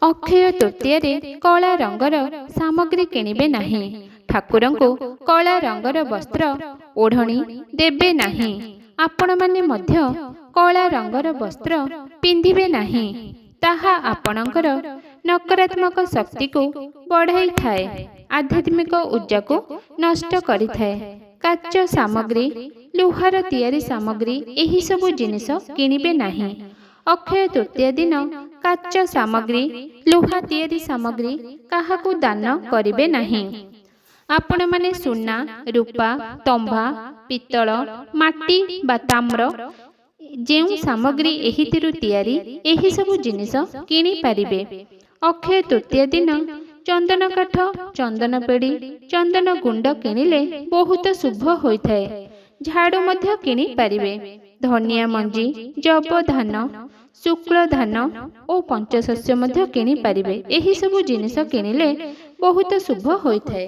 ଅକ୍ଷୟ ତୃତୀୟାରେ କଳା ରଙ୍ଗର ସାମଗ୍ରୀ କିଣିବେ ନାହିଁ। ଠାକୁରଙ୍କୁ କଳା ରଙ୍ଗର ବସ୍ତ୍ର ଓଢ଼ଣୀ ଦେବେ ନାହିଁ। ଆପଣମାନେ ମଧ୍ୟ କଳା ରଙ୍ଗର ବସ୍ତ୍ର ପିନ୍ଧିବେ ନାହିଁ। ତାହା ଆପଣଙ୍କର ନକାରାତ୍ମକ ଶକ୍ତିକୁ ବଢ଼ାଇଥାଏ, ଆଧ୍ୟାତ୍ମିକ ଊର୍ଜାକୁ ନଷ୍ଟ କରିଥାଏ। କାଚ ସାମଗ୍ରୀ, ଲୁହାର ତିଆରି ସାମଗ୍ରୀ ଏହିସବୁ ଜିନିଷ କିଣିବେ ନାହିଁ। ଅକ୍ଷୟ ତୃତୀୟା ଦିନ କାଚ ସାମଗ୍ରୀ, ଲୁହା ତିଆରି ସାମଗ୍ରୀ କାହାକୁ ଦାନ କରିବେ ନାହିଁ। ଆପଣମାନେ ସୁନା, ରୂପା, ତମ୍ବା, ପିତ୍ତଳ, ମାଟି ବା ତାମ୍ର ଯେଉଁ ସାମଗ୍ରୀ ଏହିଥିରୁ ତିଆରି ଏହିସବୁ ଜିନିଷ କିଣିପାରିବେ। ଅକ୍ଷୟ ତୃତୀୟା ଦିନ ଚନ୍ଦନ କାଠ, ଚନ୍ଦନ ପେଡ଼ି, ଚନ୍ଦନ ଗୁଣ୍ଡ କିଣିଲେ ବହୁତ ଶୁଭ ହୋଇଥାଏ। ଝାଡ଼ୁ ମଧ୍ୟ କିଣିପାରିବେ। ଧନିଆ ମଞ୍ଜି, ଜବ ଧାନ, ଶୁକ୍ଳ ଧାନ ଓ ପଞ୍ଚଶସ୍ୟ ମଧ୍ୟ କିଣିପାରିବେ। ଏହିସବୁ ଜିନିଷ କିଣିଲେ ବହୁତ ଶୁଭ ହୋଇଥାଏ।